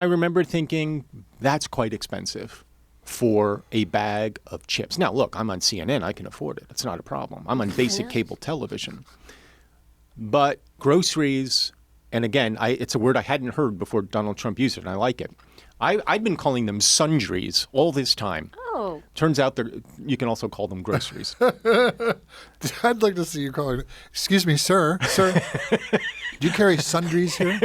I remember thinking, that's quite expensive for a bag of chips. Now, look, I'm on CNN. I can afford it. It's not a problem. I'm on basic cable television. But groceries, and again, it's a word I hadn't heard before Donald Trump used it, and I like it. I've been calling them sundries all this time. Oh. Turns out you can also call them groceries. I'd like to see you call it. Excuse me, sir. Sir, do you carry sundries here?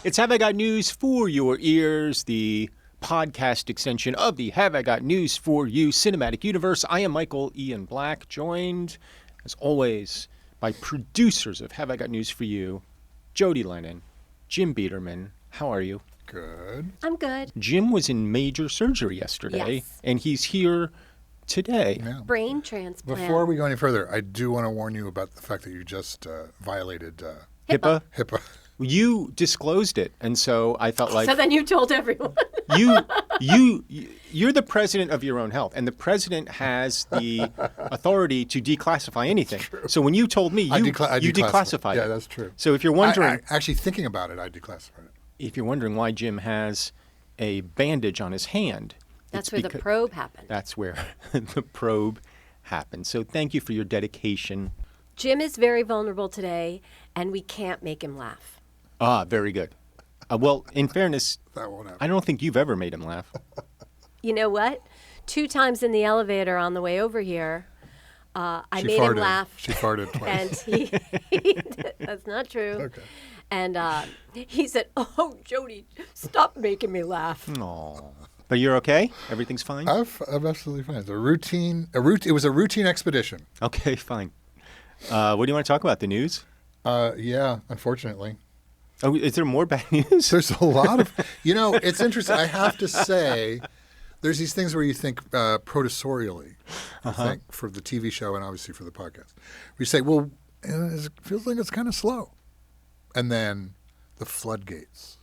It's Have I Got News for Your Ears, the podcast extension of the Have I Got News for You cinematic universe. I am Michael Ian Black, joined, as always, by producers of Have I Got News for You, Jodi Lennon, Jim Biederman. How are you? Good. I'm good. Jim was in major surgery yesterday, Yes. and he's here today. Yeah. Brain transplant. Before we go any further, I do want to warn you about the fact that you just violated HIPAA? HIPAA. You disclosed it, and so I felt like So then you told everyone. you're the president of your own health, and the president has the authority to declassify anything. So when you told me, you declassified it. Yeah, that's true. So if you're wondering, actually thinking about it, I declassified it. if you're wondering why Jim has a bandage on his hand, That's where the probe happened. That's where the probe happened. So thank you for your dedication. Jim is very vulnerable today, and we can't make him laugh. Ah, very good. Well, in fairness, That won't happen. I don't think you've ever made him laugh. You know what? 2 times in the elevator on the way over here, I She made farted. him laugh. She farted twice. And that's not true. Okay. And he said, "Oh, Jodi, stop making me laugh." Aw. But you're okay? Everything's fine? I'm absolutely fine. It's a routine. It was a routine expedition. Okay, fine. What do you want to talk about? The news? Yeah, unfortunately. Oh, is there more bad news? There's a lot of, it's interesting. I have to say, there's these things where you think protosorially, think for the TV show and obviously for the podcast. We say, well, it feels like it's kind of slow. And then the floodgates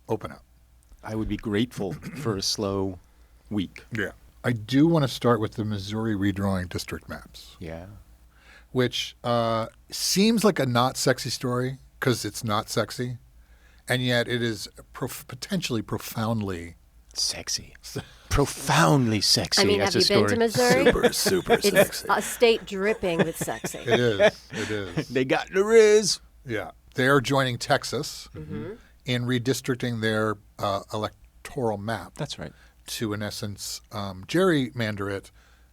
open up. I would be grateful for a slow week. Yeah. I do want to start with the Missouri redrawing district maps, Yeah. which seems like a not sexy story because it's not sexy. And yet it is potentially profoundly Sexy. Profoundly sexy. I mean, as have a you been to story. Missouri? super It's sexy. a state dripping with sexy. It is. It is. They got the riz. Yeah. They are joining Texas in redistricting their electoral map That's right. to, in essence, gerrymander it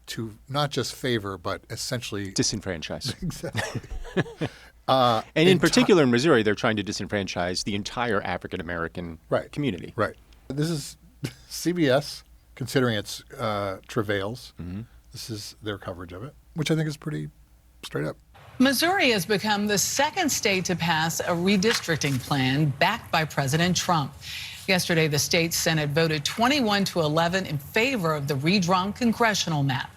to not just favor, but essentially Disenfranchise. exactly. And in particular in Missouri, they're trying to disenfranchise the entire African-American community. Right. This is CBS, considering its travails. This is their coverage of it, which I think is pretty straight up. Missouri has become the second state to pass a redistricting plan backed by President Trump. Yesterday, the state Senate voted 21-11 in favor of the redrawn congressional map.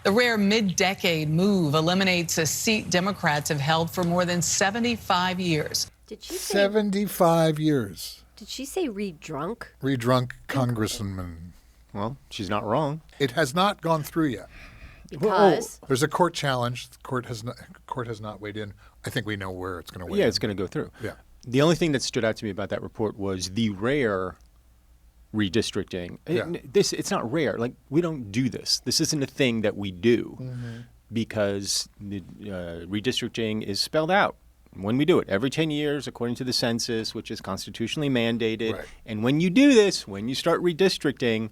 The rare mid-decade move eliminates a seat Democrats have held for more than 75 years. Did she say? 75 years. Did she say redrunk? Redrunk congressman. Well, she's not wrong. It has not gone through yet. Because There's a court challenge. The court has not weighed in. I think we know where it's going to weigh in. Yeah, it's going to go through. Yeah. The only thing that stood out to me about that report was the rare redistricting. Yeah. It's not rare. Like, we don't do this. This isn't a thing that we do because the redistricting is spelled out when we do it every 10 years according to the census, which is constitutionally mandated. Right. And when you do this, when you start redistricting,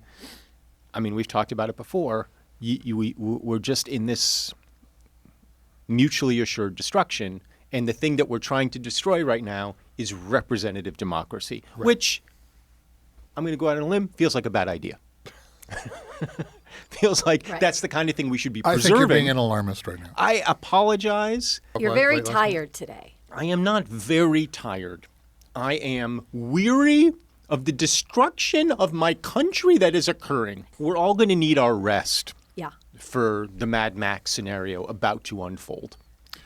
I mean, we've talked about it before, we're just in this mutually assured destruction. And the thing that we're trying to destroy right now is representative democracy, which, I'm going to go out on a limb, feels like a bad idea. Feels like that's the kind of thing we should be preserving. I think you're being an alarmist right now. I apologize. you're very tired today. I am not very tired. I am weary of the destruction of my country that is occurring. We're all going to need our rest Yeah, for the Mad Max scenario about to unfold.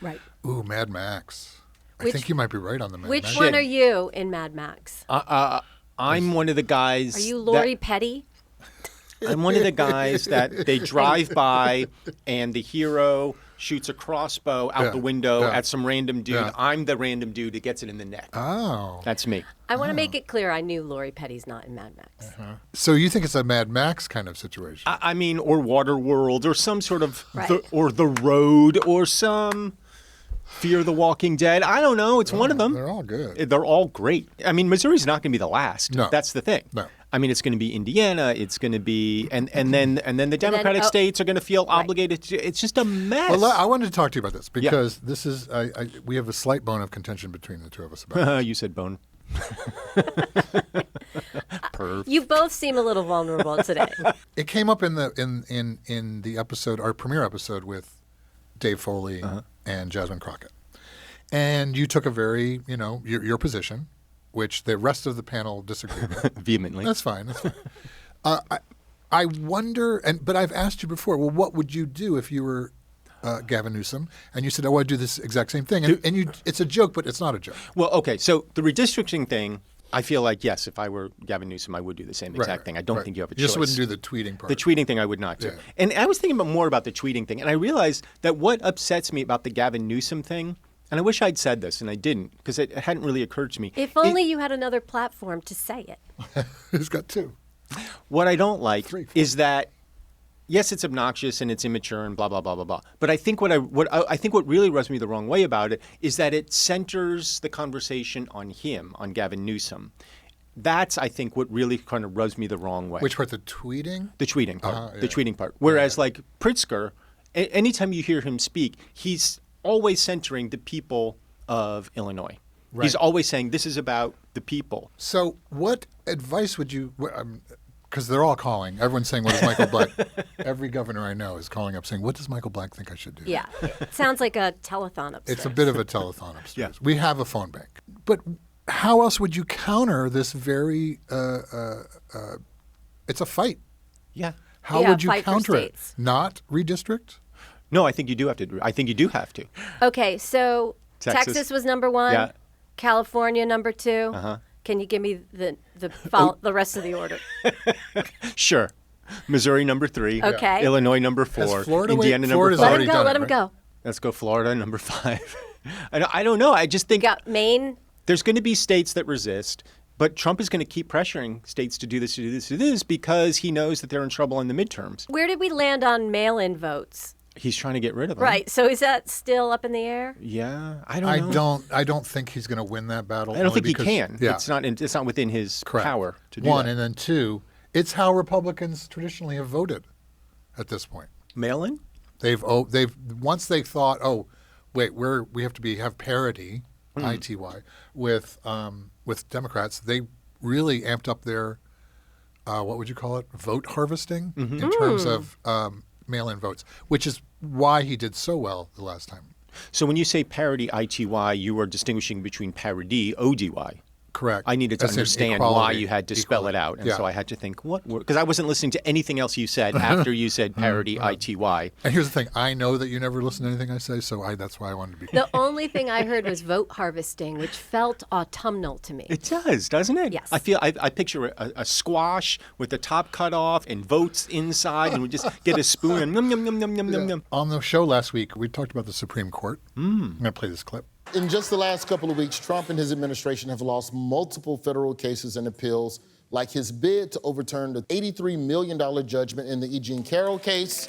right. Ooh, Mad Max. I Which- think you might be right on the Mad Which Max. one are you in Mad Max? I'm one of the guys. Are you Lori Petty? I'm one of the guys that they drive by and the hero shoots a crossbow out the window at some random dude. Yeah. I'm the random dude that gets it in the neck. Oh. That's me. I want to make it clear I knew Lori Petty's not in Mad Max. So you think it's a Mad Max kind of situation? I mean, or Waterworld, or some sort of, Right. The Road, or some Fear the Walking Dead. I don't know. It's one of them. They're all good. They're all great. I mean, Missouri's not going to be the last. No. That's the thing. No. I mean, it's going to be Indiana. It's going to be, and then the Democratic states are going to feel obligated to. It's just a mess. Well, I wanted to talk to you about this because this is we have a slight bone of contention between the two of us about it. You said bone. Perv. You both seem a little vulnerable today. It came up in the episode, our premiere episode with Dave Foley and Jasmine Crockett, and you took a very your position, which the rest of the panel disagreed with. Vehemently. That's fine. That's fine. I wonder, but I've asked you before. Well, what would you do if you were Gavin Newsom? And you said, "Oh, I'd do this exact same thing." And it's a joke, but it's not a joke. Well, okay. So the redistricting thing, I feel like yes, if I were Gavin Newsom, I would do the same exact thing. I don't think you have a choice. You just wouldn't do the tweeting part. The tweeting thing I would not do. Yeah. And I was thinking more about the tweeting thing, and I realized that what upsets me about the Gavin Newsom thing. And I wish I'd said this, and I didn't, because it hadn't really occurred to me. If only you had another platform to say it. He's got two. What I don't like Three, four. is that, yes, it's obnoxious and it's immature and blah blah blah blah blah. But I think what really rubs me the wrong way about it is that it centers the conversation on him, on Gavin Newsom. That's, I think, what really kind of rubs me the wrong way. Which part? The tweeting? The tweeting part. Yeah. The tweeting part. Whereas, like Pritzker, anytime you hear him speak, he's always centering the people of Illinois. Right. He's always saying this is about the people. So, what advice would you? Because they're all calling. Everyone's saying, "What does Michael Black?" Every governor I know is calling up saying, "What does Michael Black think I should do?" Yeah. Sounds like a telethon upstairs. It's a bit of a telethon upstairs. Yeah. We have a phone bank, but how else would you counter this very? It's a fight. Yeah. How Yeah, would you fight for counter it? states. Not redistrict? No, I think you do have to. I think you do have to. Okay, so Texas. Texas was number one. Yeah. California number two. Can you give me the rest of the order? Sure. Missouri number 3. Okay. Illinois number 4. Florida- Indiana Florida's number 5. already done it, Let him right? go. Let's go Florida number 5. I don't know. I just think Got Maine. there's going to be states that resist, but Trump is going to keep pressuring states to do this, to do this, to do this, because he knows that they're in trouble in the midterms. Where did we land on mail-in votes? He's trying to get rid of them. Right. So is that still up in the air? Yeah. I don't know. I don't think he's going to win that battle. I don't only think he because- can. Yeah. It's not within his Correct. power to do One, that. and then two, it's how Republicans traditionally have voted at this point. Mail-in? They've once they thought, oh, wait, we have to have parity, ITY, with Democrats. They really amped up their what would you call it, vote harvesting in terms of mail-in votes, which is why he did so well the last time. So when you say parody ITY, you are distinguishing between parody ODY. Correct. I needed to As in understand why equality, you had to spell it out. And Yeah. so I had to think, because I wasn't listening to anything else you said after you said parody ITY. And here's the thing: I know that you never listen to anything I say, so that's why I wanted to be. The only thing I heard was vote harvesting, which felt autumnal to me. It does, doesn't it? Yes. I picture a squash with the top cut off and votes inside, and we just get a spoon and yum, yum, yum, yum, yum, yum, yum. On the show last week, we talked about the Supreme Court. I'm going to play this clip. In just the last couple of weeks, Trump and his administration have lost multiple federal cases and appeals, like his bid to overturn the $83 million judgment in the E. Jean Carroll case.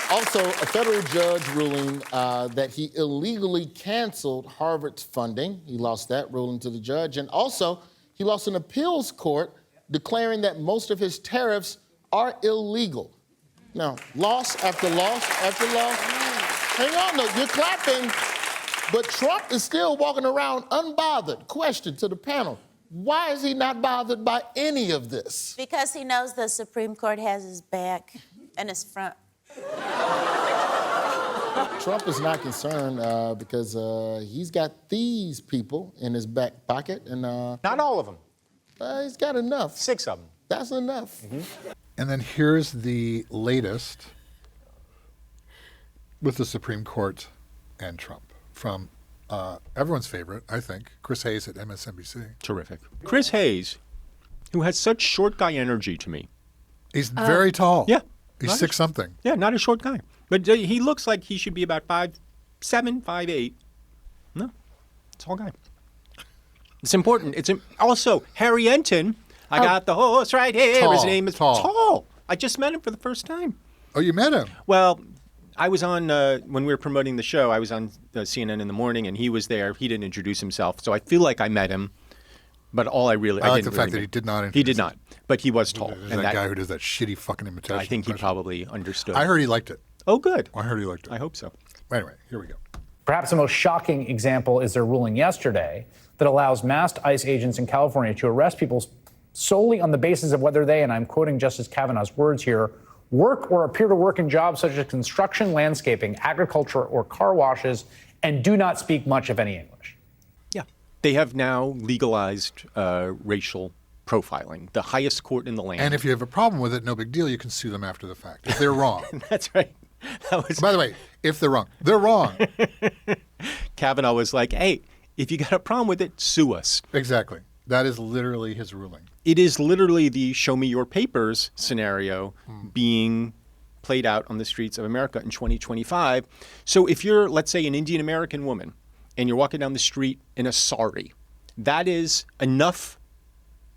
Also, a federal judge ruling that he illegally canceled Harvard's funding. He lost that ruling to the judge. And also, he lost an appeals court declaring that most of his tariffs are illegal. Now, loss after loss after loss. Hang on, though, you're clapping, but Trump is still walking around unbothered. Question to the panel, why is he not bothered by any of this? Because he knows the Supreme Court has his back and his front. Trump is not concerned because he's got these people in his back pocket, and Not all of them. he's got enough. 6 of them. That's enough. And then here's the latest with the Supreme Court and Trump from everyone's favorite, I think, Chris Hayes at MSNBC. Terrific. Chris Hayes who has such short guy energy to me. He's very tall. Yeah. He's Not 6-something. Yeah, not a short guy. But he looks like he should be about 5'7", 5'8". No, tall guy. It's important. Also, Harry Enton, I got the horse right here. Tall, His name is tall. I just met him for the first time. Oh, you met him? Well, I was on, when we were promoting the show, I was on CNN in the morning, and he was there. He didn't introduce himself, so I feel like I met him. But I like the fact that he did not introduce He did not, but he was tall. There's that guy who does that shitty fucking imitation. I think he impression. probably understood. I heard he liked it. Oh, good. I heard he liked it. I hope so. Anyway, here we go. Perhaps the most shocking example is their ruling yesterday that allows masked ICE agents in California to arrest people solely on the basis of whether they, and I'm quoting Justice Kavanaugh's words here, work or appear to work in jobs such as construction, landscaping, agriculture, or car washes, and do not speak much of any English. Yeah. They have now legalized racial profiling, the highest court in the land. And if you have a problem with it, no big deal. You can sue them after the fact if they're wrong. That's right. By the way, if they're wrong, they're wrong. Kavanaugh was like, hey, if you got a problem with it, sue us. Exactly. That is literally his ruling. It is literally the show me your papers scenario being played out on the streets of America in 2025. So if you're, let's say, an Indian American woman and you're walking down the street in a sari, that is enough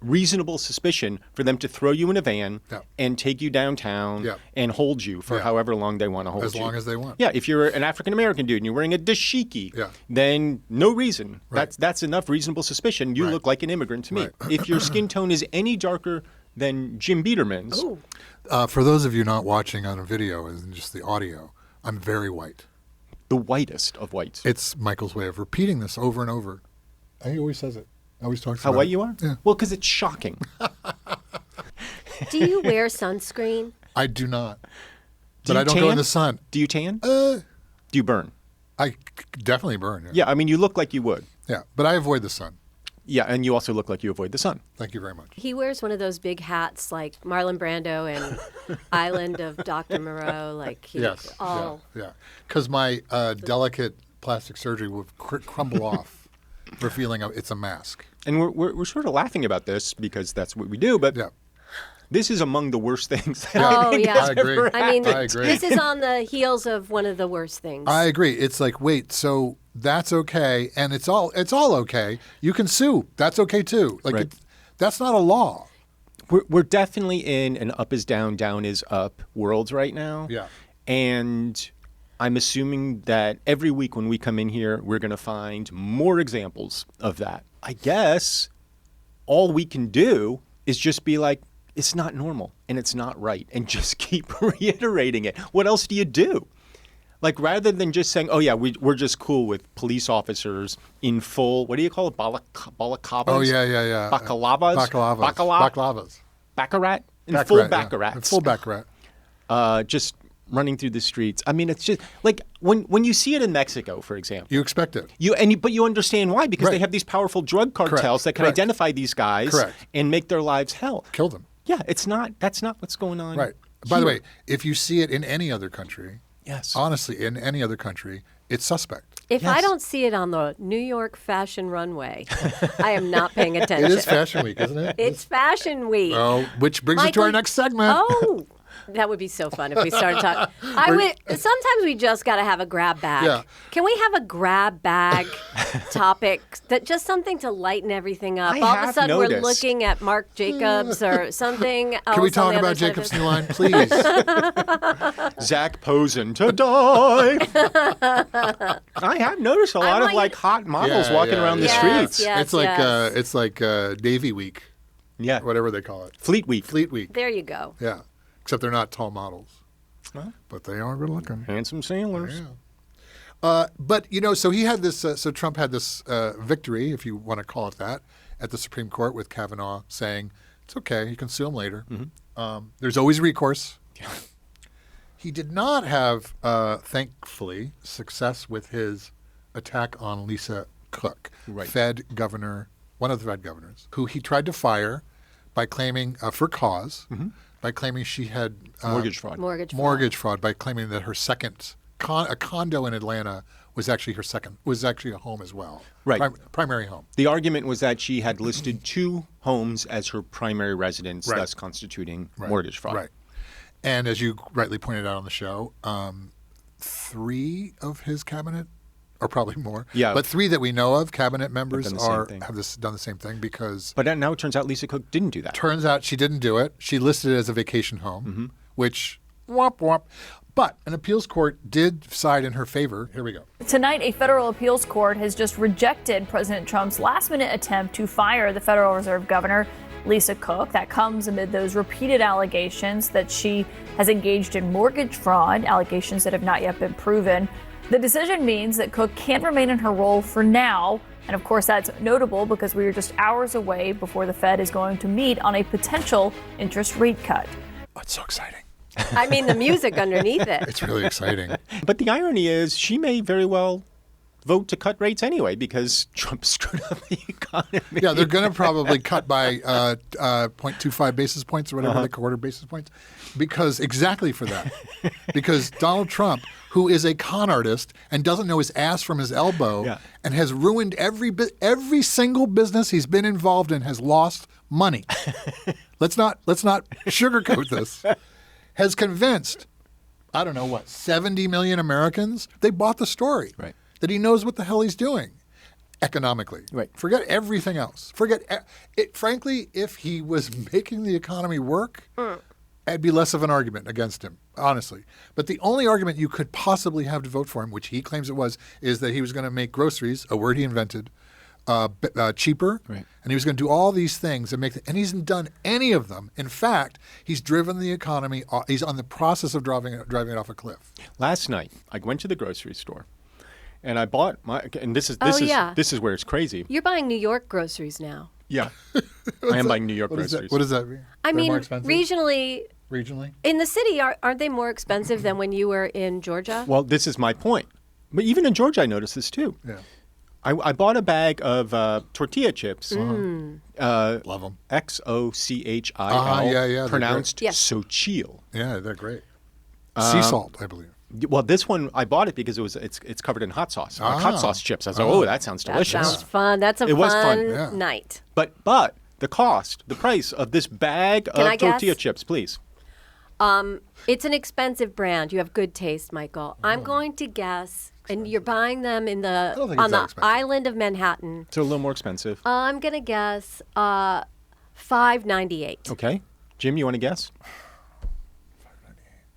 reasonable suspicion for them to throw you in a van and take you downtown and hold you for however long they want to hold you. As long as they want. Yeah, if you're an African American dude and you're wearing a dashiki, then no reason. Right. That's enough reasonable suspicion. You look like an immigrant to me. Right. If your skin tone is any darker than Jim Biederman's. For those of you not watching on a video and just the audio, I'm very white. The whitest of whites. It's Michael's way of repeating this over and over. He always says it. Always talks How about white it. you are? Yeah. Well, because it's shocking. Do you wear sunscreen? I do not. Do But you I don't go in tan? the sun. Do you tan? Do you burn? I definitely burn. Yeah, I mean, you look like you would. Yeah, but I avoid the sun. Yeah, and you also look like you avoid the sun. Thank you very much. He wears one of those big hats like Marlon Brando and Island of Dr. Moreau. Like he Yes. all. Yeah. Because my delicate plastic surgery would crumble off, revealing it's a mask. And we're sort of laughing about this because that's what we do, but this is among the worst things that I think has I agree. ever I mean, I agree. this is on the heels of one of the worst things. I agree. It's like, wait, so that's okay, and it's all okay. You can sue. That's okay too. Like, that's not a law. We're definitely in an up is down, down is up world right now. Yeah. And I'm assuming that every week when we come in here, we're going to find more examples of that. I guess all we can do is just be like, it's not normal and it's not right, and just keep reiterating it. What else do you do? Like, rather than just saying, oh, yeah, we're just cool with police officers in full, what do you call it? Balaclavas? Oh, yeah. Bacalavas? Bacalavas. Baccarat? In full Yeah. baccarats. In full baccarat. Just running through the streets. I mean, it's just like when you see it in Mexico, for example. You expect it. But you understand why, because they have these powerful drug cartels that can identify these guys and make their lives hell. Kill them. Yeah, that's not what's going on. Right. By the way, if you see it in any other country, yes, honestly, in any other country, it's suspect. If I don't see it on the New York fashion runway, I am not paying attention. It is Fashion Week, isn't it? It's Fashion Week. Oh, which brings us to our next segment. Oh, that would be so fun if we started talking. Sometimes we just got to have a grab bag. Yeah. Can we have a grab bag topic? Just something to lighten everything up. All of a sudden, we're looking at Marc Jacobs or something else. Can we talk about Jacobs' new line, please? Zach posing to die. I have noticed a lot of like hot models walking around the streets. It's like Navy Week. Yeah. Whatever they call it. Fleet Week. Fleet Week. There you go. Yeah. Except they're not tall models. But they are good looking. Handsome sailors. Yeah. But, so he had this, so Trump had this victory, if you want to call it that, at the Supreme Court with Kavanaugh saying, it's okay, you can sue him later. Mm-hmm. There's always recourse. He did not have, thankfully, success with his attack on Lisa Cook, Fed governor, one of the Fed governors, who he tried to fire by claiming, for cause, by claiming she had mortgage fraud. Mortgage fraud, by claiming that her second, a condo in Atlanta was actually a home as well. Right. Primary home. The argument was that she had listed 2 homes as her primary residence, thus constituting mortgage fraud. Right. And as you rightly pointed out on the show, 3 of his cabinet, or probably more, but 3 that we know of, cabinet members have done the same thing because... But now it turns out Lisa Cook didn't do that. Turns out she didn't do it. She listed it as a vacation home, which, womp womp. But an appeals court did side in her favor. Here we go. Tonight, a federal appeals court has just rejected President Trump's last-minute attempt to fire the Federal Reserve Governor, Lisa Cook. That comes amid those repeated allegations that she has engaged in mortgage fraud, allegations that have not yet been proven. The decision means that Cook can't remain in her role for now. And of course, that's notable because we are just hours away before the Fed is going to meet on a potential interest rate cut. Oh, it's so exciting. I mean, the music underneath it. It's really exciting. But the irony is she may very well vote to cut rates anyway because Trump screwed up the economy. Yeah, they're going to probably cut by 0.25 basis points or whatever, like quarter basis points, exactly for that. Because Donald Trump, who is a con artist and doesn't know his ass from his elbow and has ruined every single business he's been involved in, has lost money. Let's not sugarcoat this. Has convinced, I don't know what, 70 million Americans, they bought the story. Right. That he knows what the hell he's doing economically. Right. Forget everything else. Frankly, if he was making the economy work, it'd be less of an argument against him, honestly. But the only argument you could possibly have to vote for him, which he claims it was, is that he was going to make groceries, a word he invented, cheaper. Right. And he was going to do all these things and and he hasn't done any of them. In fact, he's driven the economy. He's on the process of driving it off a cliff. Last night, I went to the grocery store. And I bought this is where it's crazy. You're buying New York groceries now. Yeah. I am buying New York groceries. What does that mean? I mean, more expensive? Regionally, in the city, aren't they more expensive than when you were in Georgia? Well, this is my point. But even in Georgia, I noticed this too. Yeah. I bought a bag of tortilla chips. Love them. XOCHIL. Pronounced sochil. Yeah, they're great. Sea salt, I believe. Well, this one, I bought it because it's covered in hot sauce. Like hot sauce chips. I was like, oh, that sounds delicious. That sounds fun. That's a fun night. But the price of this bag of tortilla chips, please. It's an expensive brand. You have good taste, Michael. I'm going to guess, and you're buying them on the island of Manhattan. It's a little more expensive. I'm going to guess $5.98. Okay. Jim, you want to guess?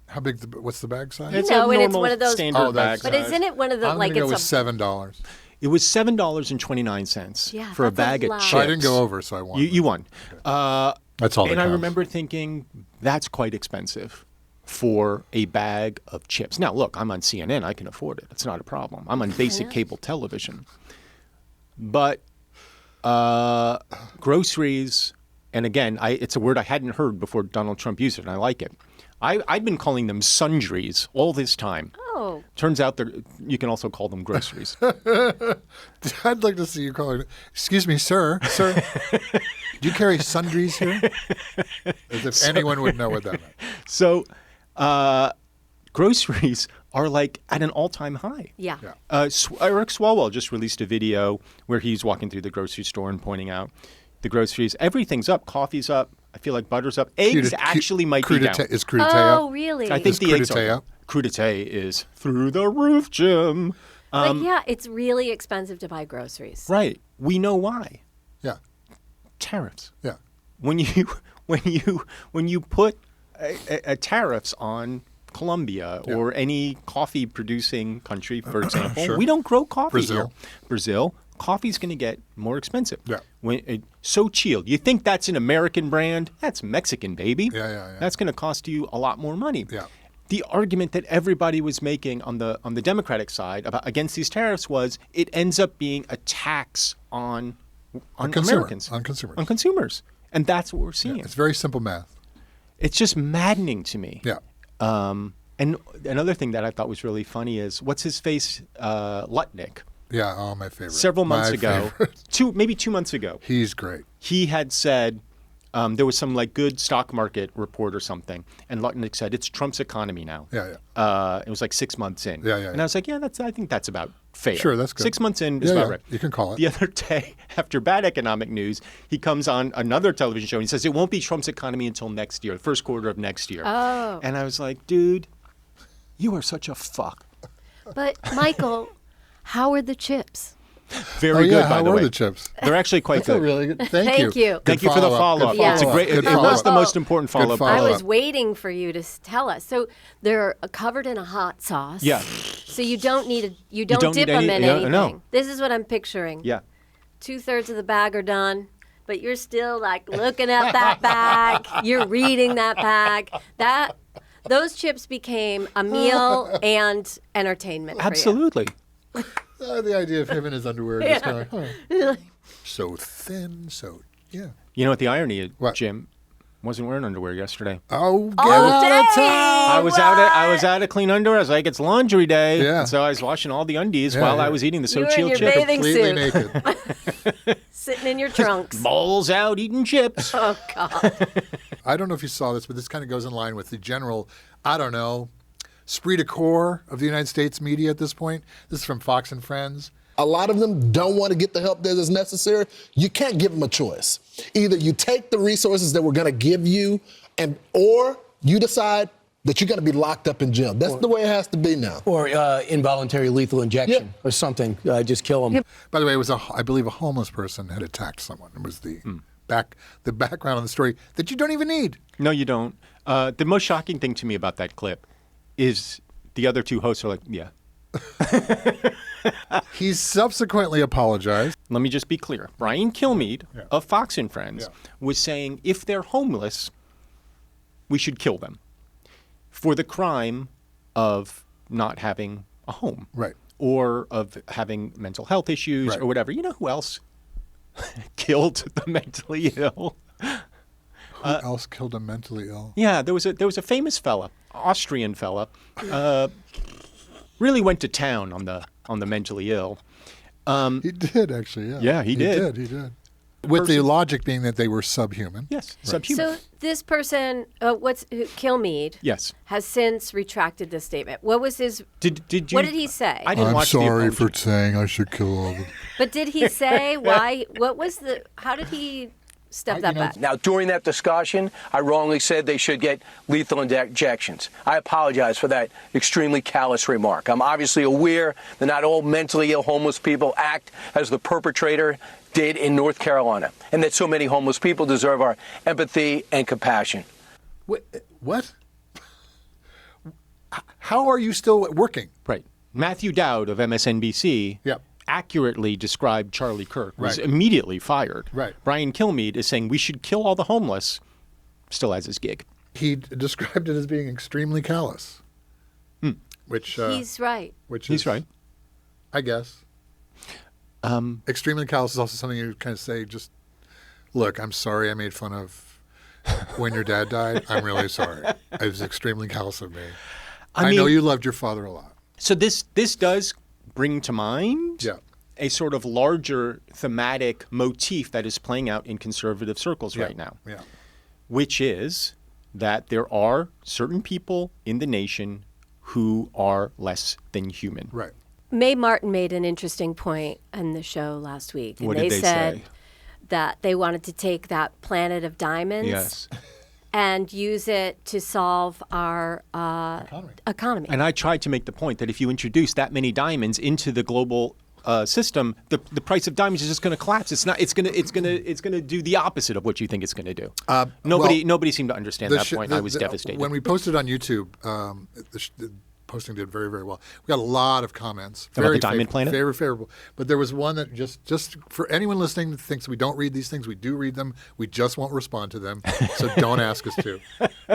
How big? What's the bag size? It's and it's one of those standard bag But size. isn't it one of the I'm like? Go with it's $7. It was $7.29 for a bag of chips. So I didn't go over, so I won. You won. That's all. And I remember thinking that's quite expensive for a bag of chips. Now, look, I'm on CNN. I can afford it. It's not a problem. I'm on basic cable television. But groceries, and again, it's a word I hadn't heard before Donald Trump used it, and I like it. I've been calling them sundries all this time. Oh. Turns out you can also call them groceries. I'd like to see you call it. Excuse me, sir. Do you carry sundries here? As if anyone would know what that meant. So groceries are like at an all-time high. Yeah. Eric Swalwell just released a video where he's walking through the grocery store and pointing out the groceries. Everything's up. Coffee's up. I feel like butter's up. Eggs actually might be down. Is crudité up? Oh, really? I think the eggs crudité are up. Crudité is through the roof, Jim. But it's really expensive to buy groceries. Right. We know why. Yeah. Tariffs. Yeah. When you put a tariffs on Colombia or any coffee producing country, for example, we don't grow coffee here. Brazil. Coffee's going to get more expensive. Yeah. Sochil. You think that's an American brand? That's Mexican, baby. Yeah. That's going to cost you a lot more money. Yeah. The argument that everybody was making on the Democratic side against these tariffs was it ends up being a tax on Americans. On consumers. On consumers. And that's what we're seeing. Yeah, it's very simple math. It's just maddening to me. Yeah. And another thing that I thought was really funny is, what's his face? Lutnick. Yeah, my favorite. Several months ago, maybe 2 months ago. He's great. He had said, There was some like good stock market report or something, and Lutnick said it's Trump's economy now. Yeah. It was like 6 months in. Yeah. And I was like, I think that's about fair. Sure, that's good. 6 months in is about right. You can call it. The other day, after bad economic news, he comes on another television show and he says it won't be Trump's economy until next year, the first quarter of next year. Oh. And I was like, dude, you are such a fuck. But Michael, how are the chips? Very good, by the way. How are the chips? They're actually quite good. Really good. Thank you. Thank you for the follow-up. Yeah. It's a great. It was the most important follow-up. I was waiting for you to tell us. So they're covered in a hot sauce. Yeah. So you don't dip them in anything. No. This is what I'm picturing. Yeah. 2/3 of the bag are done, but you're still like looking at that bag. You're reading that bag. Those chips became a meal and entertainment. Absolutely. The idea of him in his underwear just kind of so thin, yeah. You know what the irony is, What? Jim? Wasn't wearing underwear yesterday. Oh, get out of town! I was out of clean underwear. I was like, it's laundry day. Yeah. And so I was washing all the undies while I was eating the You were in surreal your chip. bathing Completely suit. naked. Sitting in your trunks. Balls out eating chips. Oh, God. I don't know if you saw this, but this kind of goes in line with the general, esprit de corps of the United States media at this point. This is from Fox and Friends. A lot of them don't want to get the help that is necessary. You can't give them a choice. Either you take the resources that we're going to give you, or you decide that you're going to be locked up in jail. That's the way it has to be now. Or involuntary lethal injection or something. Just kill them. By the way, it was I believe a homeless person had attacked someone. It was the background on the story that you don't even need. No, you don't. The most shocking thing to me about that clip is the other two hosts are like, yeah. He subsequently apologized. Let me just be clear. Brian Kilmeade of Fox and Friends was saying if they're homeless, we should kill them for the crime of not having a home. Right. Or of having mental health issues or whatever. You know who else killed the mentally ill? Who else killed a mentally ill? Yeah, there was a famous fella, Austrian fella, really went to town on the mentally ill. He did actually, yeah. Yeah, he did. He did. With the logic being that they were subhuman. Yes, subhuman. So this person, Kilmeade, has since retracted this statement. What was his? Did you? What did he say? I didn't I'm watch sorry for saying I should kill all of them. But did he say why? What was the? How did he step that back? Now, during that discussion, I wrongly said they should get lethal injections. I apologize for that extremely callous remark. I'm obviously aware that not all mentally ill homeless people act as the perpetrator did in North Carolina, and that so many homeless people deserve our empathy and compassion. What? How are you still working? Right. Matthew Dowd of MSNBC accurately described Charlie Kirk, was immediately fired. Right. Brian Kilmeade is saying we should kill all the homeless, still has his gig. He described it as being extremely callous. Which he's right. He's right. I guess. Extremely callous is also something you kind of say, just, look, I'm sorry I made fun of when your dad died. I'm really sorry. It was extremely callous of me. I know you loved your father a lot. So this does bring to mind a sort of larger thematic motif that is playing out in conservative circles right now, which is that there are certain people in the nation who are less than human. Right. Mae Martin made an interesting point on the show last week. And What did they said say? that they wanted to take that planet of diamonds and use it to solve our economy. And I tried to make the point that if you introduce that many diamonds into the global system, the price of diamonds is just going to collapse. It's not. It's going to do the opposite of what you think it's going to do. Nobody seemed to understand that point. I was devastated. When we posted on YouTube, the posting did very, very well. We got a lot of comments. About the Diamond Planet? Very favorable. But there was one that just for anyone listening that thinks we don't read these things, we do read them. We just won't respond to them. So don't ask us to.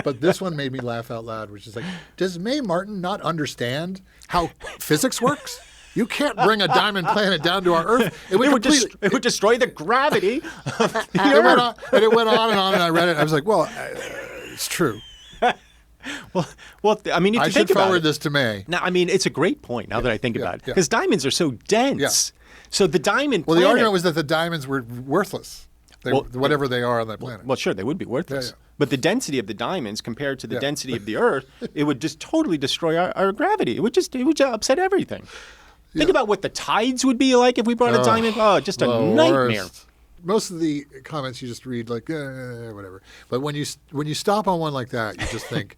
But this one made me laugh out loud, which is like, does Mae Martin not understand how physics works? You can't bring a diamond planet down to our Earth. It would destroy the gravity of the Earth. It went on, and I read it. I was like, well, it's true. Well, I mean, if I you should think about forward it, this to May. Now, I mean, it's a great point now that I think about it, because diamonds are so dense. So the diamond Well, the planet, argument was that the diamonds were worthless. Whatever they are on that planet. Well, sure, they would be worthless. Yeah. But the density of the diamonds compared to the density of the Earth, it would just totally destroy our gravity. It would just upset everything. Think about what the tides would be like if we brought a diamond. Oh, just a nightmare. Most of the comments you just read like, whatever. But when you stop on one like that, you just think,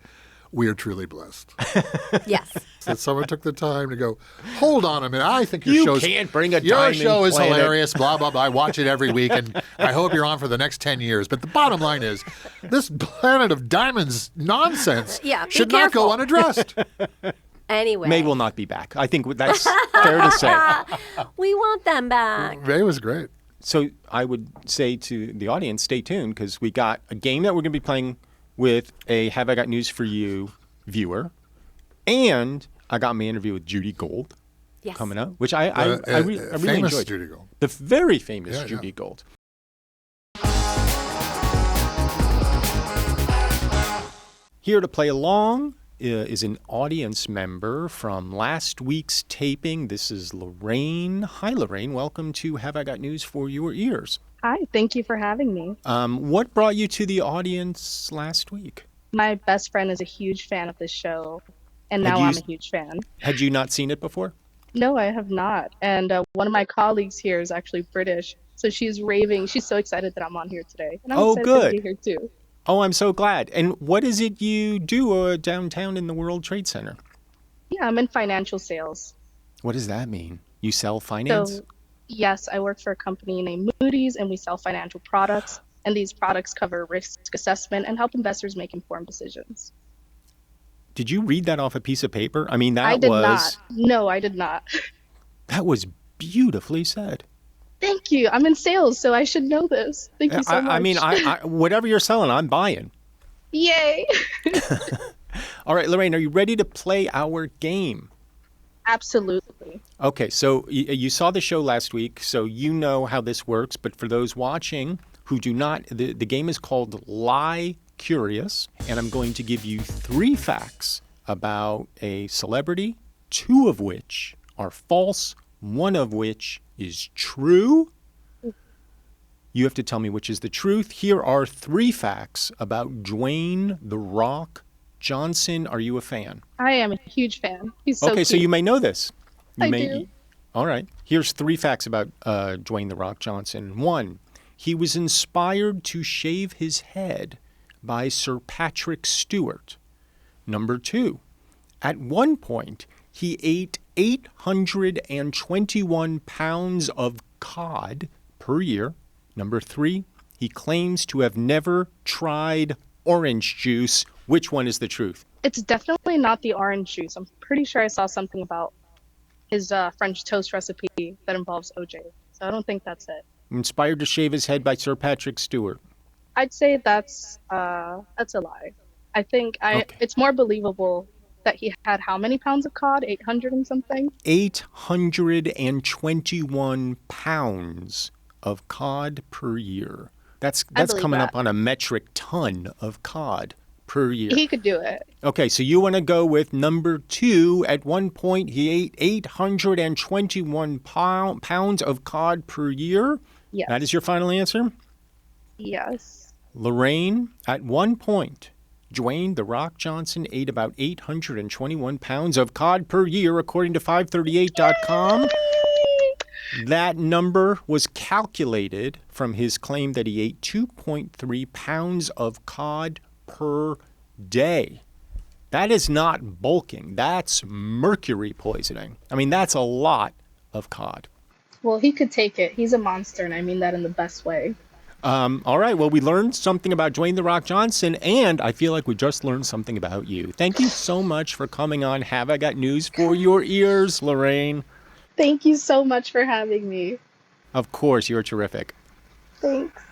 we are truly blessed. Yes. That someone took the time to go, hold on a minute. I think You can't bring a diamond Your show is planet. hilarious, blah, blah, blah. I watch it every week, and I hope you're on for the next 10 years. But the bottom line is, this planet of diamonds nonsense Yeah, be should not go careful. unaddressed. Anyway. May will not be back. I think that's fair to say. We want them back. May was great. So I would say to the audience, stay tuned, because we got a game that we're going to be playing with a Have I Got News For You viewer. And I got my interview with Judy Gold coming up, which I really famous enjoyed. Judy Gold. The very famous Judy Gold. Here to play along is an audience member from last week's taping. This is Lorraine. Hi, Lorraine. Welcome to Have I Got News For Your Ears. Hi, thank you for having me. What brought you to the audience last week? My best friend is a huge fan of this show, and now I'm a huge fan. Had you not seen it before? No, I have not. And one of my colleagues here is actually British, so she's raving. She's so excited that I'm on here today. And I'm excited good. to be here too. Oh, I'm so glad. And what is it you do downtown in the World Trade Center? Yeah, I'm in financial sales. What does that mean? You sell finance? So, yes, I work for a company named Moody's, and we sell financial products. And these products cover risk assessment and help investors make informed decisions. Did you read that off a piece of paper? I mean, I did not. No, I did not. That was beautifully said. Thank you. I'm in sales, so I should know this. Thank you so much. I mean, whatever you're selling, I'm buying. Yay. All right, Lorraine, are you ready to play our game? Absolutely. Okay, so you saw the show last week, so you know how this works. But for those watching who do not, the game is called Lie Curious, and I'm going to give you 3 facts about a celebrity, 2 of which are false, 1 of which is true. You have to tell me which is the truth. Here are 3 facts about Dwayne "The Rock" Johnson. Are you a fan? I am a huge fan. He's so okay, cute. so you may know this. I do. All right. Here's 3 facts about Dwayne "The Rock" Johnson. 1, he was inspired to shave his head by Sir Patrick Stewart. Number 2, at one point, he ate 821 pounds of cod per year. Number 3, he claims to have never tried orange juice. Which one is the truth? It's definitely not the orange juice. I'm pretty sure I saw something about his French toast recipe that involves OJ. So I don't think that's it. Inspired to shave his head by Sir Patrick Stewart. I'd say that's a lie. I think it's more believable that he had how many pounds of cod? 800 and something? 821 pounds of cod per year. That's coming up on a metric ton of cod per year. He could do it. Okay, so you want to go with number 2. At one point, he ate 821 pounds of cod per year. Yes. That is your final answer? Yes. Lorraine, at one point, Dwayne "The Rock" Johnson ate about 821 pounds of cod per year, according to 538.com. That number was calculated from his claim that he ate 2.3 pounds of cod per day. That is not bulking. That's mercury poisoning. I mean, that's a lot of cod. Well, he could take it. He's a monster, and I mean that in the best way. All right. Well, we learned something about Dwayne "The Rock" Johnson, and I feel like we just learned something about you. Thank you so much for coming on Have I Got News For Your Ears, Lorraine. Thank you so much for having me. Of course, you're terrific. Thanks.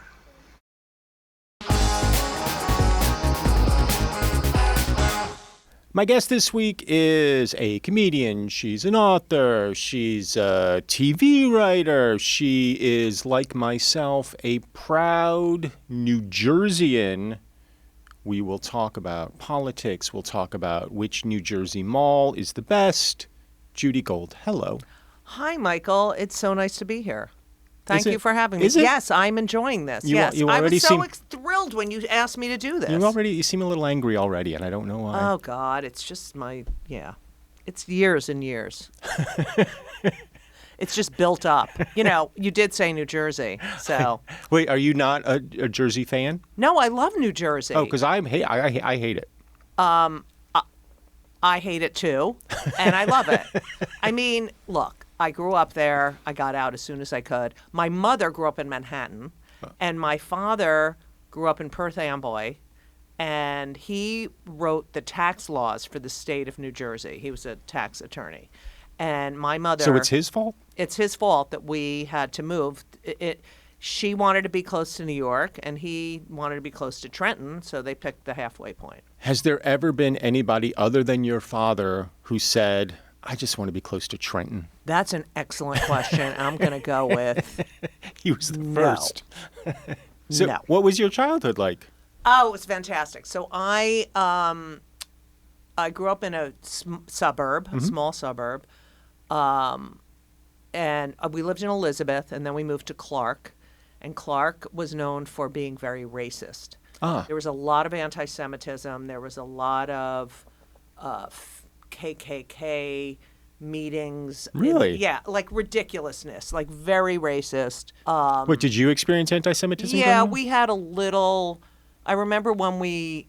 My guest this week is a comedian. She's an author. She's a TV writer. She is, like myself, a proud New Jerseyan. We will talk about politics. We'll talk about which New Jersey mall is the best. Judy Gold, hello. Hi, Michael. It's so nice to be here. Thank you for having me. Yes, I'm enjoying this. I was so thrilled when you asked me to do this. You seem a little angry already, and I don't know why. Oh, God. It's just it's years and years. It's just built up. You did say New Jersey, so. Wait, are you not a Jersey fan? No, I love New Jersey. Oh, because I hate it. I hate it too, and I love it. I mean, look, I grew up there. I got out as soon as I could. My mother grew up in Manhattan, and my father grew up in Perth Amboy, and he wrote the tax laws for the state of New Jersey. He was a tax attorney. And my mother... So it's his fault? It's his fault that we had to move. She wanted to be close to New York, and he wanted to be close to Trenton, so they picked the halfway point. Has there ever been anybody other than your father who said, I just want to be close to Trenton? That's an excellent question. I'm going to go with... He was the first. So what was your childhood like? Oh, it was fantastic. So I grew up in a suburb, a small suburb, and we lived in Elizabeth, and then we moved to Clark. And Clark was known for being very racist. There was a lot of anti-Semitism. There was a lot of KKK meetings. Really? Like ridiculousness, like very racist. What, did you experience anti-Semitism? Yeah, we had a little. I remember when we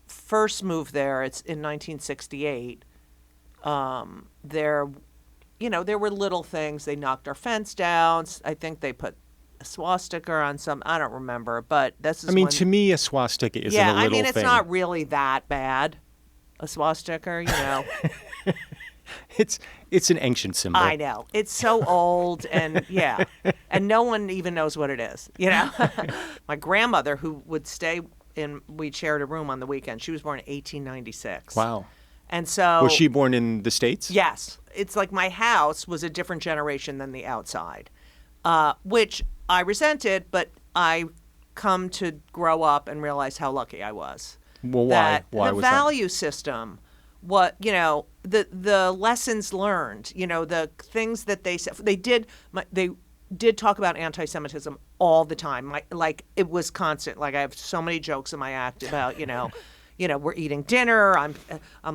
first moved there, it's in 1968, there were little things. They knocked our fence down. I think they put a swastika on some, I don't remember, but this is to me, a swastika isn't a little thing. Yeah, I mean, it's not really that bad, a swastika, It's an ancient symbol. I know. It's so old, and and no one even knows what it is, My grandmother, who would stay we shared a room on the weekend. She was born in 1896. Wow. And so... Was she born in the States? Yes. It's like my house was a different generation than the outside, which I resented, but I come to grow up and realize how lucky I was. Well, why? Why the was value system, the lessons learned, the things that they said. They did talk about anti-Semitism all the time. Like it was constant. Like I have so many jokes in my act about, we're eating dinner. I'm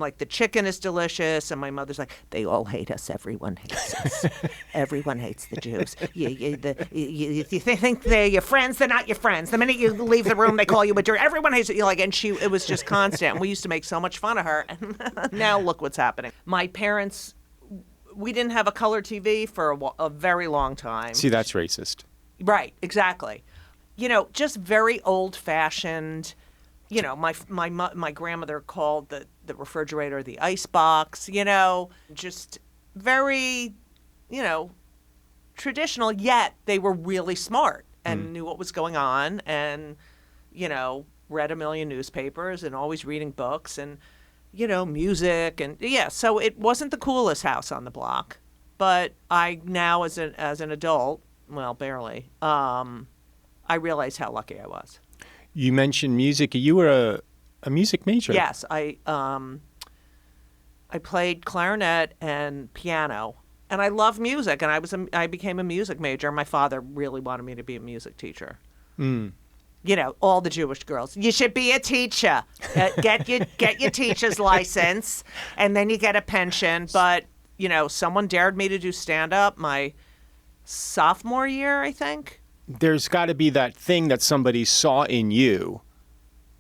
like, the chicken is delicious. And my mother's like, they all hate us. Everyone hates us. Everyone hates the Jews. You think they're your friends. They're not your friends. The minute you leave the room, they call you a Jew. Everyone hates you. It was just constant. And we used to make so much fun of her. And now look what's happening. My parents, we didn't have a color TV for a very long time. See, that's racist. Right, exactly. Just very old-fashioned. My grandmother called the refrigerator the ice box, just very, traditional, yet they were really smart and knew what was going on and, read a million newspapers and always reading books and, music. And so it wasn't the coolest house on the block. But I now, as an adult, well, barely, I realized how lucky I was. You mentioned music. You were a music major. Yes, I played clarinet and piano, and I love music. And I became a music major. My father really wanted me to be a music teacher. All the Jewish girls. You should be a teacher. Get your teacher's license, and then you get a pension. But someone dared me to do stand-up my sophomore year, I think. There's got to be that thing that somebody saw in you,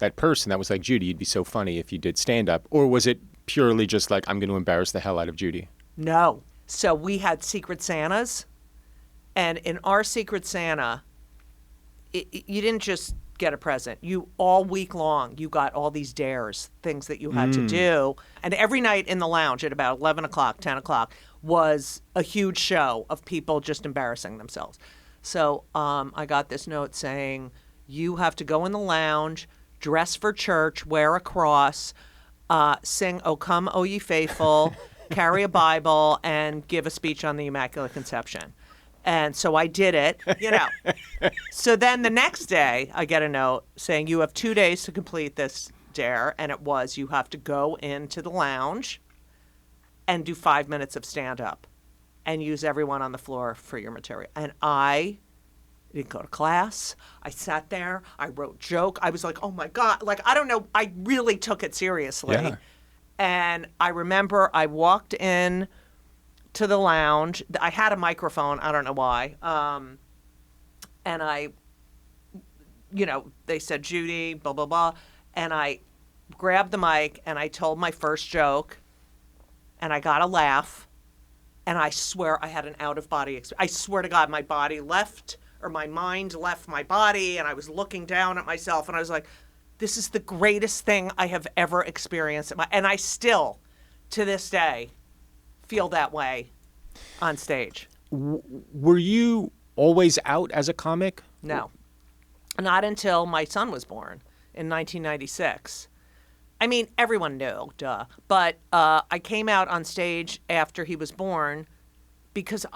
that person that was like, Judy, you'd be so funny if you did stand-up. Or was it purely just like, I'm going to embarrass the hell out of Judy? No. So we had Secret Santas. And in our Secret Santa, you didn't just get a present. All week long, you got all these dares, things that you had to do. And every night in the lounge at about 11 o'clock, 10 o'clock, was a huge show of people just embarrassing themselves. So I got this note saying, you have to go in the lounge, dress for church, wear a cross, sing O Come, O Ye Faithful, carry a Bible, and give a speech on the Immaculate Conception. And so I did it, So then the next day, I get a note saying, you have 2 days to complete this dare. And it was, you have to go into the lounge and do 5 minutes of stand-up and use everyone on the floor for your material. And I I didn't go to class. I sat there. I wrote joke. I was like, oh my God. Like, I don't know. I really took it seriously. Yeah. And I remember I walked in to the lounge. I had a microphone. I don't know why. And I, they said, Judy, blah, blah, blah. And I grabbed the mic and I told my first joke. And I got a laugh. And I swear I had an out-of-body experience. I swear to God, my body left, or my mind left my body, and I was looking down at myself, and I was like, this is the greatest thing I have ever experienced. And I still, to this day, feel that way on stage. Were you always out as a comic? No. Not until my son was born in 1996. I mean, everyone knew, duh. But I came out on stage after he was born because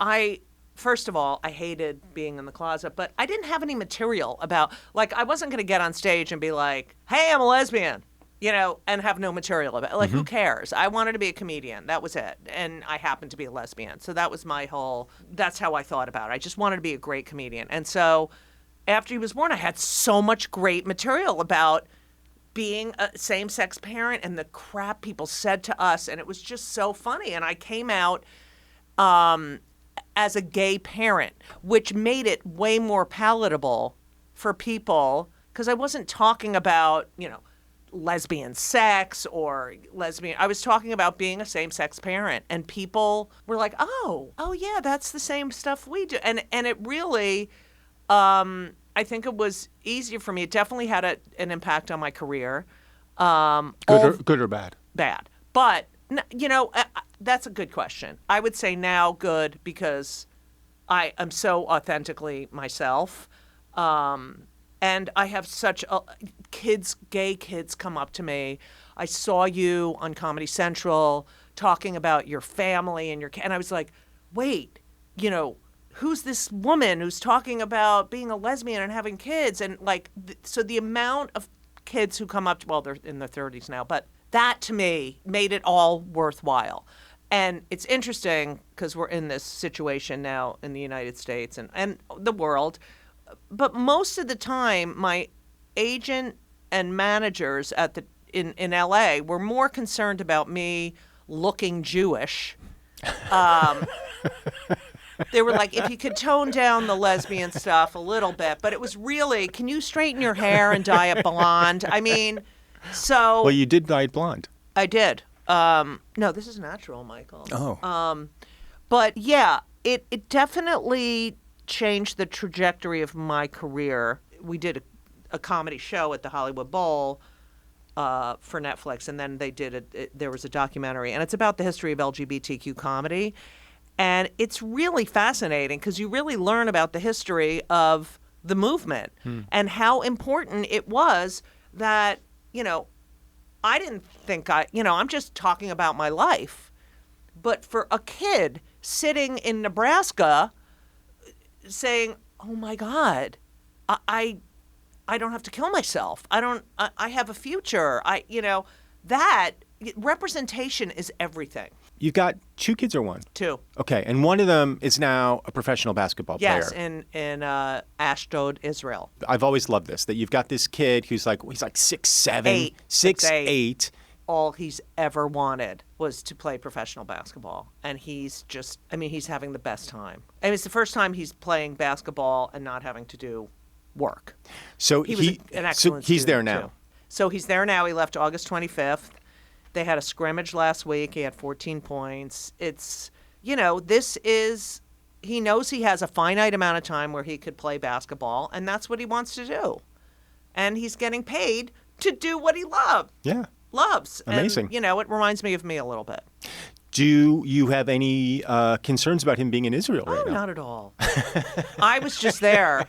first of all, I hated being in the closet, but I didn't have any material about, like, I wasn't going to get on stage and be like, hey, I'm a lesbian, and have no material about it. Like, who cares? I wanted to be a comedian. That was it. And I happened to be a lesbian. So that was that's how I thought about it. I just wanted to be a great comedian. And so after he was born, I had so much great material about being a same-sex parent and the crap people said to us, and it was just so funny. And I came out as a gay parent, which made it way more palatable for people because I wasn't talking about, lesbian sex or lesbian. I was talking about being a same-sex parent, and people were like, oh yeah, that's the same stuff we do. And it really, I think it was easier for me. It definitely had an impact on my career. Good or bad? Bad. But, that's a good question. I would say now good because I am so authentically myself. And I have such gay kids come up to me. I saw you on Comedy Central talking about your family and and I was like, wait, who's this woman who's talking about being a lesbian and having kids? And so the amount of kids who come up well, they're in their 30s now, but that to me made it all worthwhile. And it's interesting because we're in this situation now in the United States and the world. But most of the time, my agent and managers in LA were more concerned about me looking Jewish. They were like, if you could tone down the lesbian stuff a little bit. But it was really, can you straighten your hair and dye it blonde? I mean, so. Well, you did dye it blonde. I did. No, this is natural, Michael. Oh. But yeah, it definitely changed the trajectory of my career. We did a comedy show at the Hollywood Bowl for Netflix, and then they did there was a documentary, and it's about the history of LGBTQ comedy. And it's really fascinating because you really learn about the history of the movement and how important it was that, I didn't think I'm just talking about my life. But for a kid sitting in Nebraska saying, oh my God, I don't have to kill myself. I have a future. That representation is everything. You've got 2 kids or 1? 2. Okay, and one of them is now a professional basketball player. Yes, in Ashdod, Israel. I've always loved this, that you've got this kid who's he's 6'7", 6'8". All he's ever wanted was to play professional basketball. And he's he's having the best time. And it's the first time he's playing basketball and not having to do work. So he was an excellent he's there student, now. too. So he's there now. He left August 25th. They had a scrimmage last week. He had 14 points. It's, he knows he has a finite amount of time where he could play basketball, and that's what he wants to do. And he's getting paid to do what he loves. Yeah. Loves. Amazing. And, it reminds me of me a little bit. Do you have any concerns about him being in Israel right now? Not at all. I was just there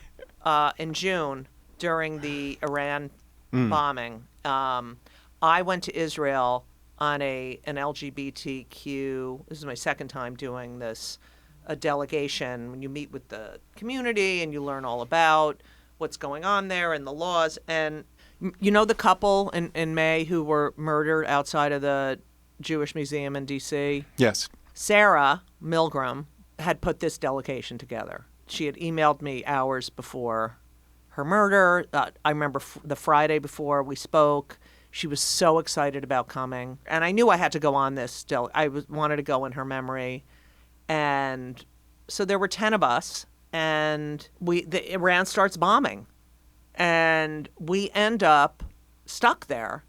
in June during the Iran bombing. I went to Israel on an LGBTQ, this is my second time doing this, a delegation, when you meet with the community and you learn all about what's going on there and the laws. And the couple in May who were murdered outside of the Jewish Museum in D.C.? Yes. Sarah Milgram had put this delegation together. She had emailed me hours before her murder. I remember the Friday before we spoke. She was so excited about coming. And I knew I had to go on this still. I wanted to go in her memory. And so there were 10 of us, and Iran starts bombing. And we end up stuck there.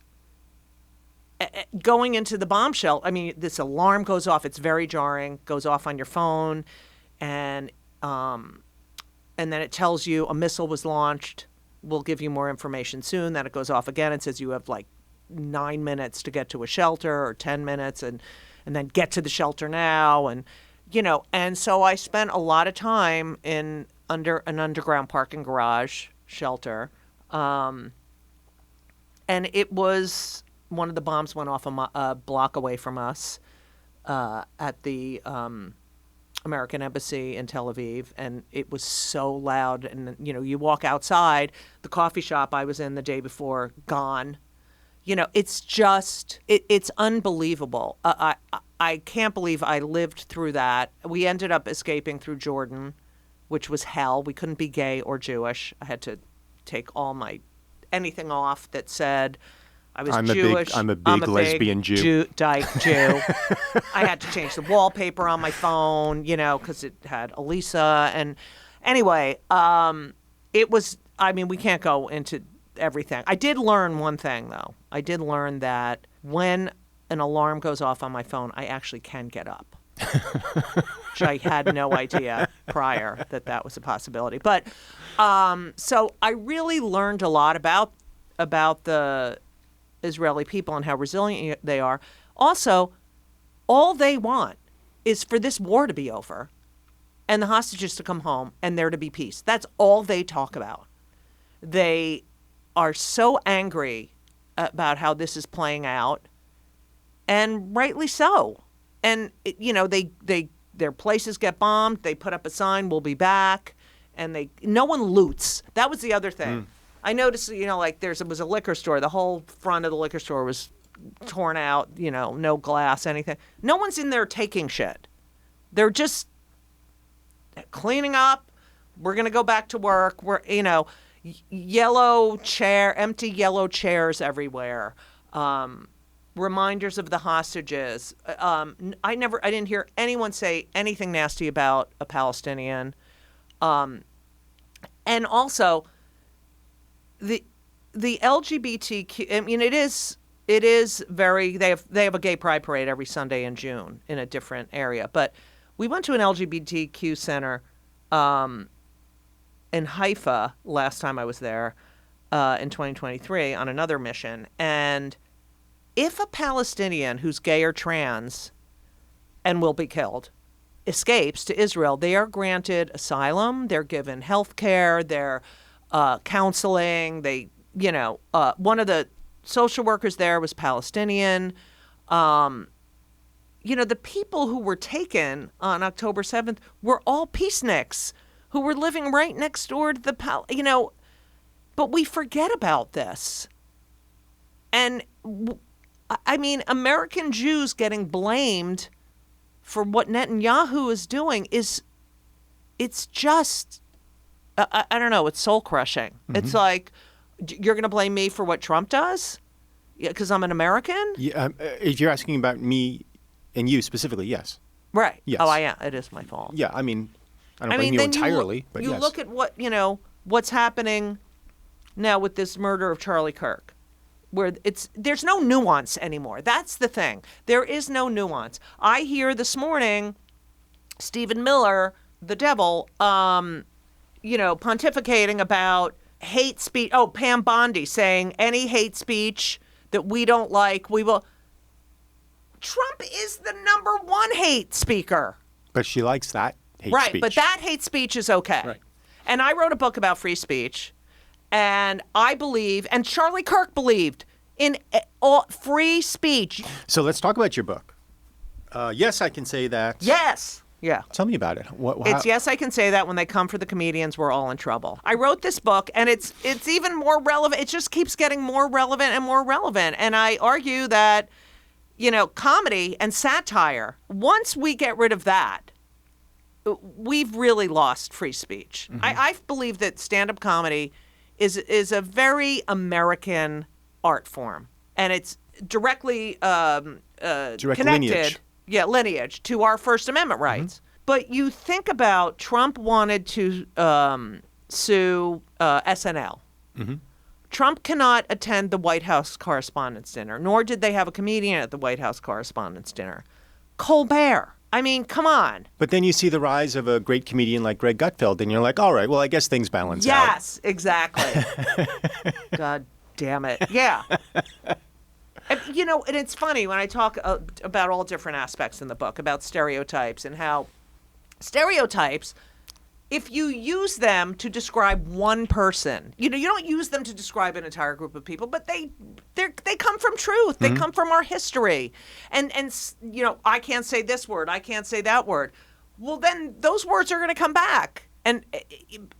Going into the bomb shelter, I mean, this alarm goes off. It's very jarring. Goes off on your phone, and then it tells you a missile was launched. We'll give you more information soon. Then it goes off again and says you have like 9 minutes to get to a shelter, or 10 minutes, and then get to the shelter now, and And so I spent a lot of time in under an underground parking garage shelter, and it was. One of the bombs went off a block away from us at the American Embassy in Tel Aviv, and it was so loud. And, you walk outside, the coffee shop I was in the day before, gone. It's just, it's unbelievable. I can't believe I lived through that. We ended up escaping through Jordan, which was hell. We couldn't be gay or Jewish. I had to take anything off that said... I'm Jewish. I'm a big lesbian Jew. Dyke Jew. I had to change the wallpaper on my phone, because it had Elisa. And anyway, it was, we can't go into everything. I did learn one thing, though. I did learn that when an alarm goes off on my phone, I actually can get up. Which I had no idea prior that was a possibility. But so I really learned a lot about the Israeli people and how resilient they are. Also, all they want is for this war to be over and the hostages to come home and there to be peace. That's all they talk about. They are so angry about how this is playing out, and rightly so. And, their places get bombed. They put up a sign, "We'll be back," and no one loots. That was the other thing. I noticed, it was a liquor store. The whole front of the liquor store was torn out, no glass, anything. No one's in there taking shit. They're just cleaning up. We're going to go back to work. We're, empty yellow chairs everywhere. Reminders of the hostages. I didn't hear anyone say anything nasty about a Palestinian. And also, the LGBTQ, it is very, they have a gay pride parade every Sunday in June in a different area. But we went to an LGBTQ center in Haifa last time I was there in 2023 on another mission. And if a Palestinian who's gay or trans and will be killed escapes to Israel, they are granted asylum, they're given health care, they're counseling. One of the social workers there was Palestinian. The people who were taken on October 7th were all peaceniks who were living right next door to but we forget about this. And American Jews getting blamed for what Netanyahu is doing it's just, I don't know, it's soul crushing. Mm-hmm. It's like, you're going to blame me for what Trump does? Because I'm an American? Yeah, if you're asking about me and you specifically, yes. Right. Yes. Oh, I am. It is my fault. Yeah, I don't blame you entirely, but yes. You look at what, what's happening now with this murder of Charlie Kirk, where there's no nuance anymore. That's the thing. There is no nuance. I hear this morning Stephen Miller, the devil, pontificating about hate speech. Oh, Pam Bondi saying any hate speech that we don't like, we will. Trump is the number one hate speaker. But she likes that hate speech. Right, but that hate speech is okay. Right. And I wrote a book about free speech, and I believe, and Charlie Kirk believed, in all free speech. So let's talk about your book. Yes, I can say that. Yes. Yeah. Tell me about it. It's Yes, I Can Say That. When they come for the comedians, we're all in trouble. I wrote this book, and it's even more relevant. It just keeps getting more relevant and more relevant. And I argue that, comedy and satire, once we get rid of that, we've really lost free speech. I believe that stand-up comedy is a very American art form, and it's directly connected, lineage to our First Amendment rights. But you think about Trump wanted to sue SNL. Trump cannot attend the White House Correspondents' Dinner, nor did they have a comedian at the White House Correspondents' Dinner. Colbert. I mean, come on. But then you see the rise of a great comedian like Greg Gutfeld, and you're like, all right, well, I guess things balance out. Yes, exactly. God damn it. Yeah. And, you know, and it's funny when I talk about all different aspects in the book, about stereotypes and how stereotypes, if you use them to describe one person, you know, you don't use them to describe an entire group of people, but they come from truth. They come from our history. And you know, I can't say this word, I can't say that word. Well, then those words are going to come back. And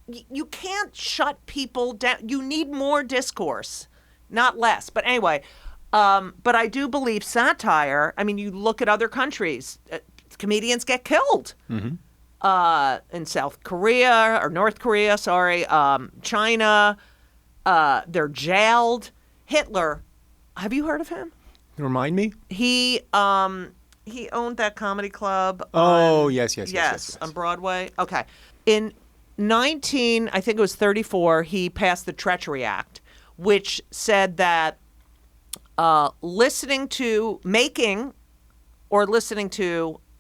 you can't shut people down. You need more discourse, not less. But anyway, but I do believe satire, I mean, you look at other countries, comedians get killed. In South Korea or North Korea, China, they're jailed. Hitler, have you heard of him? Remind me. He owned that comedy club. Yes, on Broadway. Okay, in 1934, he passed the Treachery Act, which said that listening to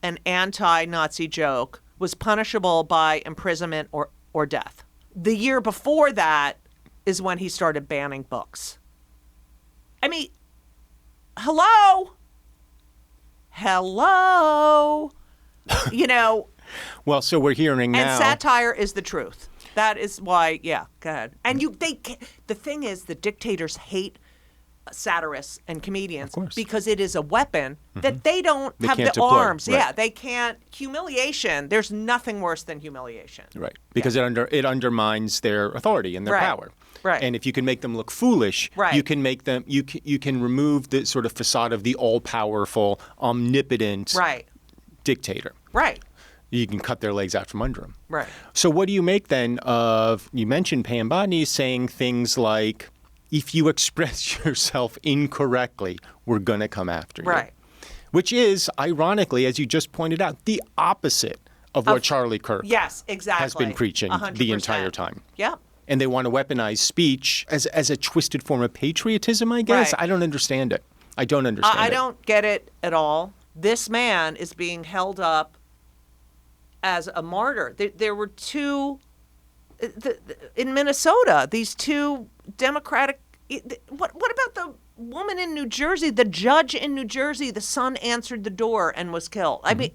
an anti-Nazi joke was punishable by imprisonment or death. The year before that is when he started banning books. I mean, hello? You know. Well, so we're hearing now. And satire is the truth. That is why, yeah, go ahead. And the thing is, the dictators hate satirists and comedians because it is a weapon that they don't have the arms. Right. Yeah, they can't. Humiliation. There's nothing worse than humiliation. Right, because it undermines their authority and their power. Right. And if you can make them look foolish, you can make them. You can remove the sort of facade of the all-powerful, omnipotent dictator. Right. You can cut their legs out from under them. Right. So what do you make then of? You mentioned Pam Bodney saying things like, if you express yourself incorrectly, we're going to come after you. Right. Which is, ironically, as you just pointed out, the opposite of what Charlie Kirk has been preaching 100%. The entire time. Yeah. And they want to weaponize speech as a twisted form of patriotism, I guess. Right. I don't understand it. I don't understand it. I don't get it at all. This man is being held up as a martyr. There were two... in Minnesota, these two Democratic. What about the woman in New Jersey? The judge in New Jersey, the son answered the door and was killed. I mean,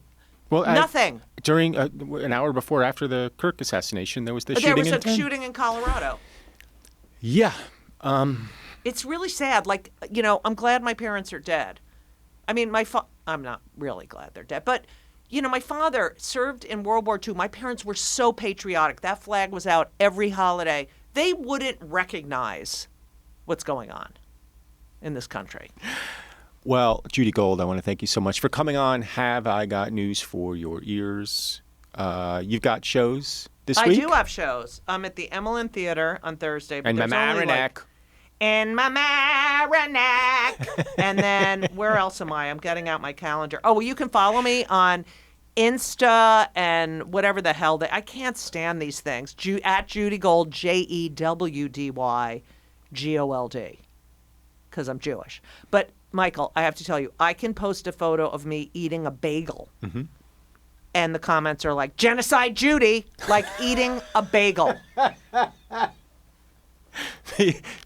nothing. During an hour before after the Kirk assassination, there was the shooting. There was a shooting in Colorado. Yeah. It's really sad. Like, you know, I'm glad my parents are dead. I mean, I'm not really glad they're dead, but. You know, my father served in World War II. My parents were so patriotic. That flag was out every holiday. They wouldn't recognize what's going on in this country. Well, Judy Gold, I want to thank you so much for coming on. Have I got news for your ears? You've got shows this week? I do have shows. I'm at the Emmeline Theater on Thursday. And Mamaroneck. And Mamaroneck. And then where else am I? I'm getting out my calendar. Oh, well, you can follow me on Insta and whatever the hell I can't stand these things. At Judy Gold, JEWDY GOLD, because I'm Jewish. But Michael, I have to tell you, I can post a photo of me eating a bagel, and the comments are like, "Genocide Judy," like eating a bagel.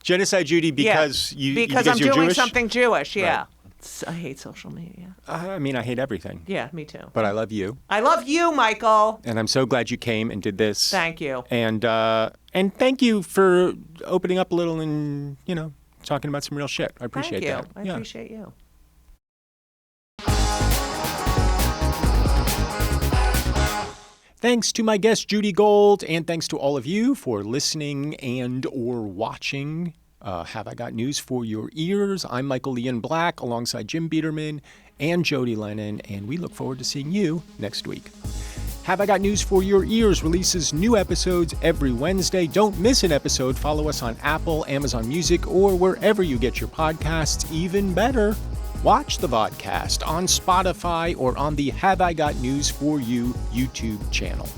Genocide Judy because because I'm you're doing Jewish? Something Jewish. Yeah. Right. I hate social media. I mean, I hate everything. Yeah, me too. But I love you. I love you, Michael. And I'm so glad you came and did this. Thank you. And thank you for opening up a little and, you know, talking about some real shit. I appreciate that. I appreciate you. Thanks to my guest, Judy Gold, and thanks to all of you for listening and or watching. Have I Got News for Your Ears? I'm Michael Ian Black alongside Jim Biederman and Jodi Lennon, and we look forward to seeing you next week. Have I Got News for Your Ears releases new episodes every Wednesday. Don't miss an episode. Follow us on Apple, Amazon Music, or wherever you get your podcasts. Even better, watch the Vodcast on Spotify or on the Have I Got News for You YouTube channel.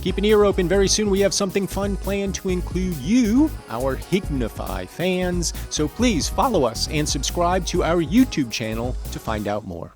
Keep an ear open. Very soon we have something fun planned to include you, our Hignify fans. So please follow us and subscribe to our YouTube channel to find out more.